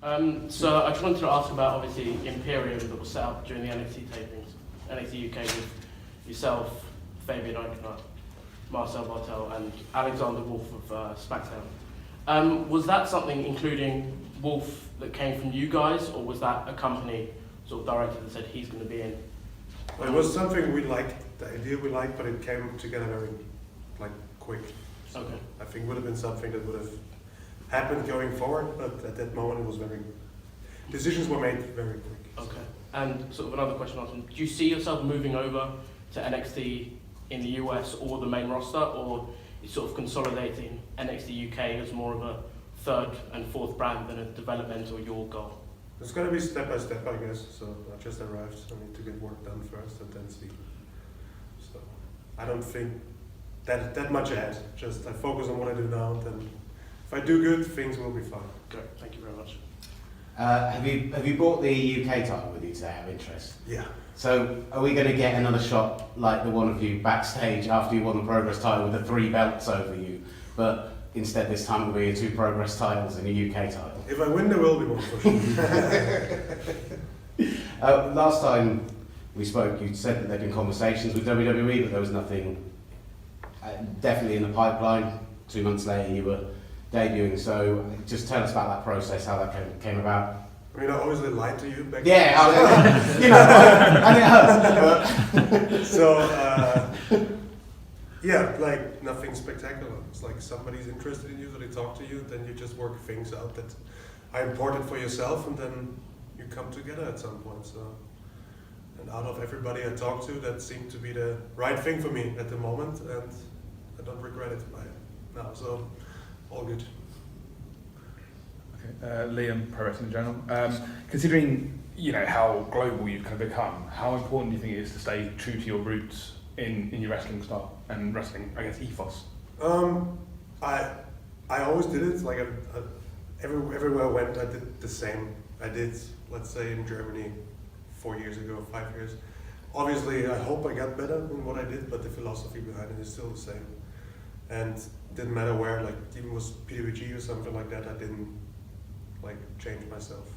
So I just wanted to ask about, obviously, Imperium that was set up during the NXT tapings, NXT UK, with yourself, Fabian Eichner, Marcel Bartel, and Alexander Wolf of SmackDown. Was that something including Wolf that came from you guys, or was that a company sort of director that said he's going to be in? Well, it was something we liked, the idea we liked, but it came together very quick. So Okay. I think it would have been something that would have happened going forward, but at that moment it was decisions were made very quick. Okay. And sort of another question, Austin, do you see yourself moving over to NXT in the US or the main roster, or is sort of consolidating NXT UK as more of a third and fourth brand than a developmental your goal? It's going to be step by step, I guess. So I just arrived, so I need to get work done first and then see. So I don't think that much ahead. Just I focus on what I do now, and then if I do good, things will be fine. Great, thank you very much. Have you brought the UK title with you today out of interest? Yeah. So are we going to get another shot like the one of you backstage after you won the Progress title with the 3 belts over you, but instead this time it will be 2 Progress titles and a UK title? If I win, there will be one for sure. Last time we spoke, you said that there had been conversations with WWE, but there was nothing definitely in the pipeline. 2 months later you were debuting, so just tell us about that process, how that came about. I mean, I always lied to you back then. You know, and it hurts. So, yeah, like nothing spectacular. It's like somebody's interested in you, so they talk to you, then you just work things out that are important for yourself, and then you come together at some point. So, and out of everybody I talked to, that seemed to be the right thing for me at the moment, and I don't regret it now. So, all good. Okay, Liam, Pro Wrestling Journal. Considering how global you've kind of become, how important do you think it is to stay true to your roots in your wrestling style and wrestling, I guess, ethos? I always did it. Like everywhere I went, I did the same. I did, let's say, in Germany 4 years ago, 5 years. Obviously, I hope I got better in what I did, but the philosophy behind it is still the same. And it didn't matter where, like even was PWG or something like that, I didn't change myself.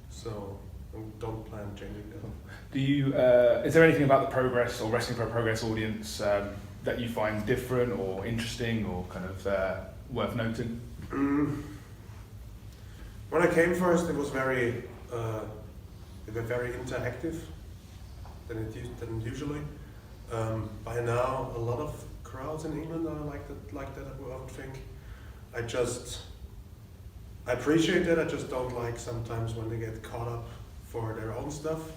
So I don't plan changing that. Do you? Is there anything about the Progress or Wrestling for Progress audience that you find different or interesting or kind of worth noting? When I came first, it was very interactive than usually. By now, a lot of crowds in England are like that. I would think. I appreciate that. I just don't like sometimes when they get caught up for their own stuff.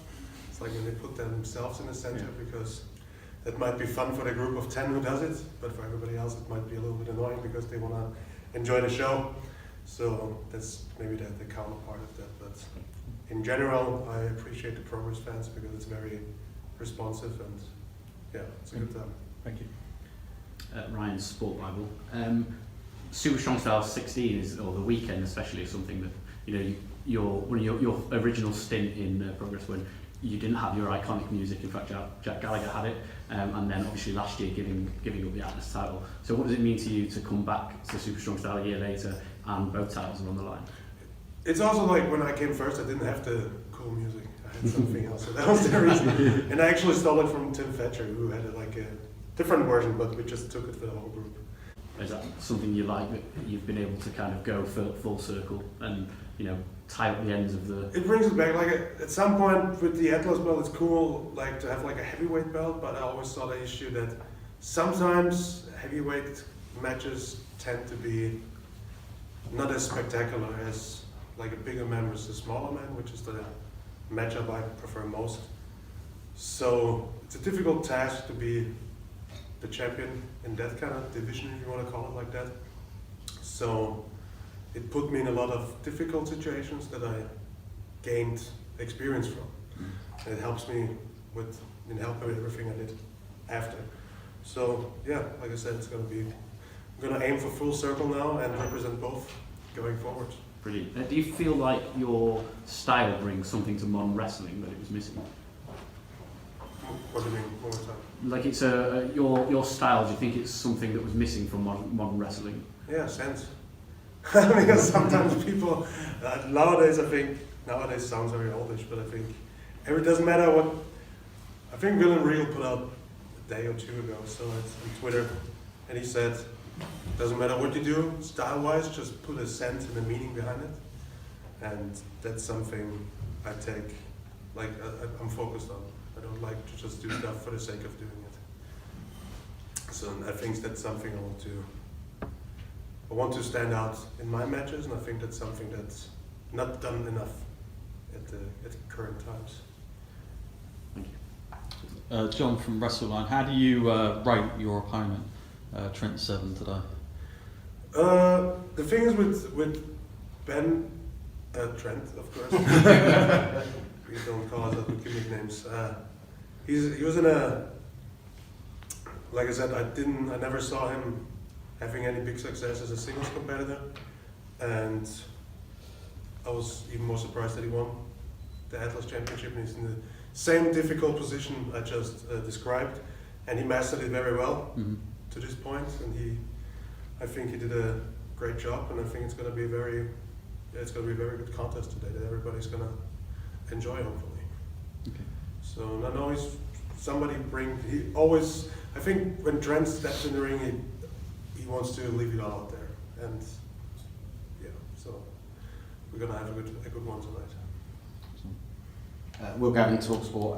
It's like when they put themselves in the center, because that might be fun for the group of 10 who does it, but for everybody else it might be a little bit annoying because they want to enjoy the show. So that's maybe the counterpart of that. But in general, I appreciate the Progress fans because it's very responsive and it's a good time. Thank you. Ryan's Sport Bible. Super Strong Style 16 is, or the weekend especially, is something that your original stint in Progress, when you didn't have your iconic music. In fact, Jack Gallagher had it, and then obviously last year giving up the Atlas title. So what does it mean to you to come back to Super Strong Style a year later and both titles are on the line? It's also like when I came first, I didn't have the cool music. I had something else, so that was the reason. And I actually stole it from Tim Fetcher, who had a different version, but we just took it for the whole group. Is that something you like, that you've been able to kind of go full circle and tie up the ends of the... It brings it back. At some point with the Atlas belt, it's cool to have a heavyweight belt, but I always saw the issue that sometimes heavyweight matches tend to be not as spectacular as a bigger man versus a smaller man, which is the matchup I prefer most. So it's a difficult task to be the champion in that kind of division, if you want to call it like that. So it put me in a lot of difficult situations that I gained experience from. And it helps me with everything I did after. So like I said, I'm gonna aim for full circle now and represent both going forward. Brilliant. Do you feel like your style brings something to modern wrestling that it was missing? What do you mean? One more time. Like it's your style. Do you think it's something that was missing from modern wrestling? Yeah, sense. Because sometimes people, nowadays sounds very oldish, but I think it doesn't matter what. I think Willem Reel put out a day or two ago, so it's on Twitter, and he said, doesn't matter what you do, style-wise, just put a sense and a meaning behind it, and that's something I take, like I'm focused on. I don't like to just do stuff for the sake of doing it. So I think that's something I want to stand out in my matches, and I think that's something that's not done enough at the current times. John from WrestleLine, how do you rate your opponent, Trent Seven, today? The thing is with Ben, Trent, of course. We don't call us that with gimmick names. He was in a, like I said, I never saw him having any big success as a singles competitor, and I was even more surprised that he won the Atlas Championship. And he's in the same difficult position I just described, and he mastered it very well to this point. And I think he did a great job, and I think it's going to be a very good contest today that everybody's going to enjoy, hopefully. Okay. So I know I think when Trent steps in the ring, he wants to leave it all out there, and yeah, so we're going to have a good one tonight. Will Gavin, TalkSport.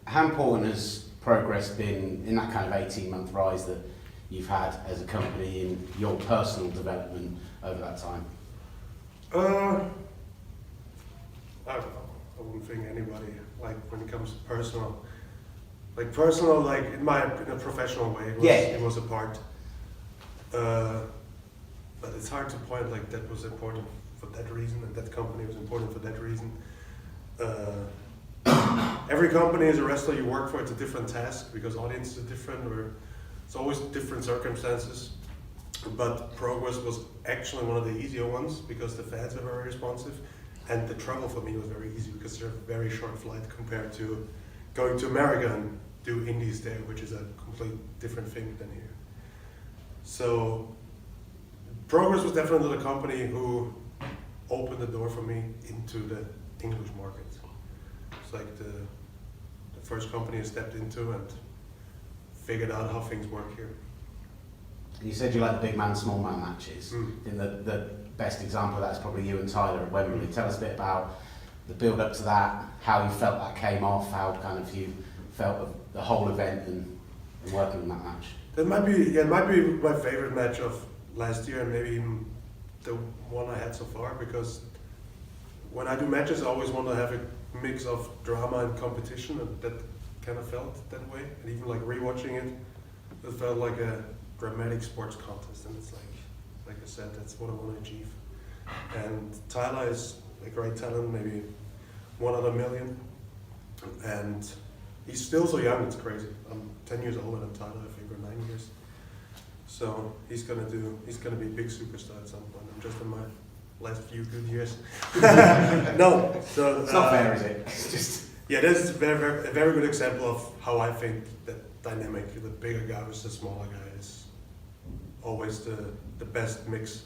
How important has progress been in that kind of 18-month rise that you've had as a company in your personal development over that time? I don't know. I wouldn't think anybody, like when it comes to personal, like in a professional way, it was a part. But it's hard to point like that was important for that reason, and that company was important for that reason. Every company as a wrestler you work for, it's a different task because audiences are different, or it's always different circumstances. But Progress was actually one of the easier ones because the fans are very responsive, and the travel for me was very easy because they're a very short flight compared to going to America and do indies there, which is a complete different thing than here. So Progress was definitely the company who opened the door for me into the English market. It's like the first company I stepped into and figured out how things work here. You said you like the big man, small man matches. And the best example of that is probably you and Tyler at Wembley. Tell us a bit about the build up to that, how you felt that came off, how kind of you felt of the whole event and working on that match. It might be my favorite match of last year, and maybe even the one I had so far, because when I do matches, I always want to have a mix of drama and competition, and that kind of felt that way. And even like rewatching it, it felt like a dramatic sports contest, and it's like I said, that's what I want to achieve. And Tyler is a great talent, maybe 1 out of a million, and he's still so young, it's crazy. I'm 10 years older than Tyler, I think, or 9 years. So he's gonna be a big superstar at some point. I'm just in my last few good years. No, so It's not fair, is it? It's just yeah, this is a very good example of how I think that dynamic, the bigger guy versus the smaller guy, is always the best mix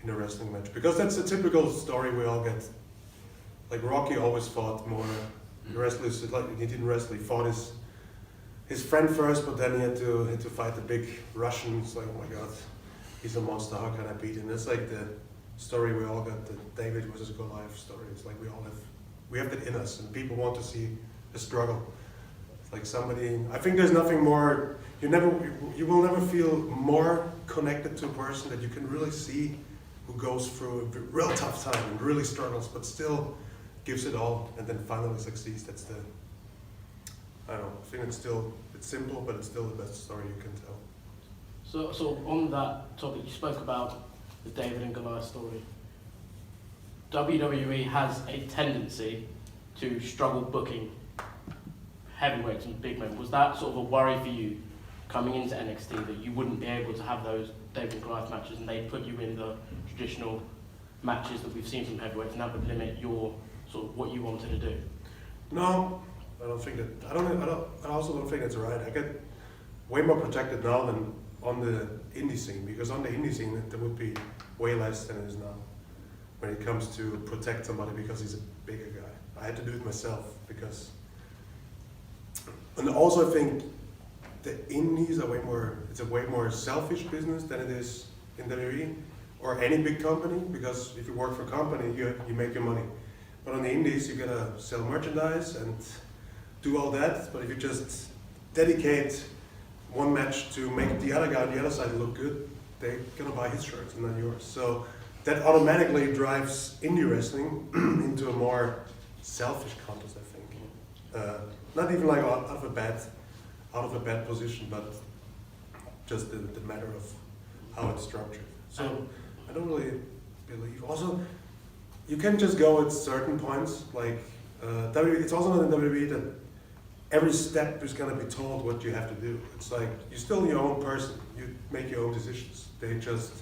in a wrestling match. Because that's a typical story we all get. Like Rocky always fought more. The wrestlers, like he didn't wrestle, he fought his friend first, but then he had to fight the big Russian. It's like, oh my God, he's a monster. How can I beat him? It's like the story we all got, the David versus Goliath story. It's like we have that in us, and people want to see a struggle. It's like somebody. I think there's nothing more. You will never feel more connected to a person that you can really see who goes through a real tough time and really struggles, but still gives it all, and then finally succeeds. That's I don't know. I think it's simple, but it's still the best story you can tell. So on that topic, you spoke about the David and Goliath story. WWE has a tendency to struggle booking heavyweights and big men. Was that sort of a worry for you coming into NXT, that you wouldn't be able to have those David and Goliath matches, and they put you in the traditional matches that we've seen from heavyweights, and that would limit your sort of what you wanted to do? No, I don't think that. I also don't think that's right. I get way more protected now than on the indie scene, because on the indie scene there would be way less than it is now. When it comes to protect somebody because he's a bigger guy. I had to do it myself because, and also I think the indies are it's a way more selfish business than it is in WWE or any big company, because if you work for a company, you make your money. But on the indies, you gotta sell merchandise and do all that, but if you just dedicate one match to make the other guy on the other side look good, they're gonna buy his shirts and not yours. So that automatically drives indie wrestling into a more selfish contest, I think. Not even like out of a bad position, but just the matter of how it's structured. So I don't really believe. Also, you can just go at certain points. Like WWE, it's also not in WWE that every step is gonna be told what you have to do. It's like you're still your own person. You make your own decisions. They just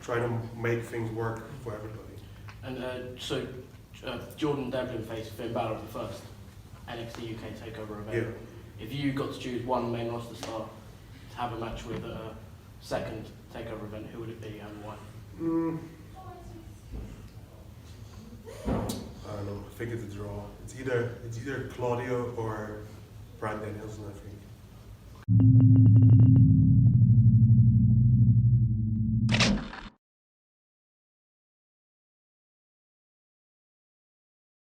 try to make things work for everybody. And so Jordan Devlin faced Finn Balor at the first NXT UK takeover event. Yeah. If you got to choose one main roster star to have a match with at a second takeover event, who would it be and why? I don't know. I think it's a draw. It's either Claudio or Bryan Danielson, I think.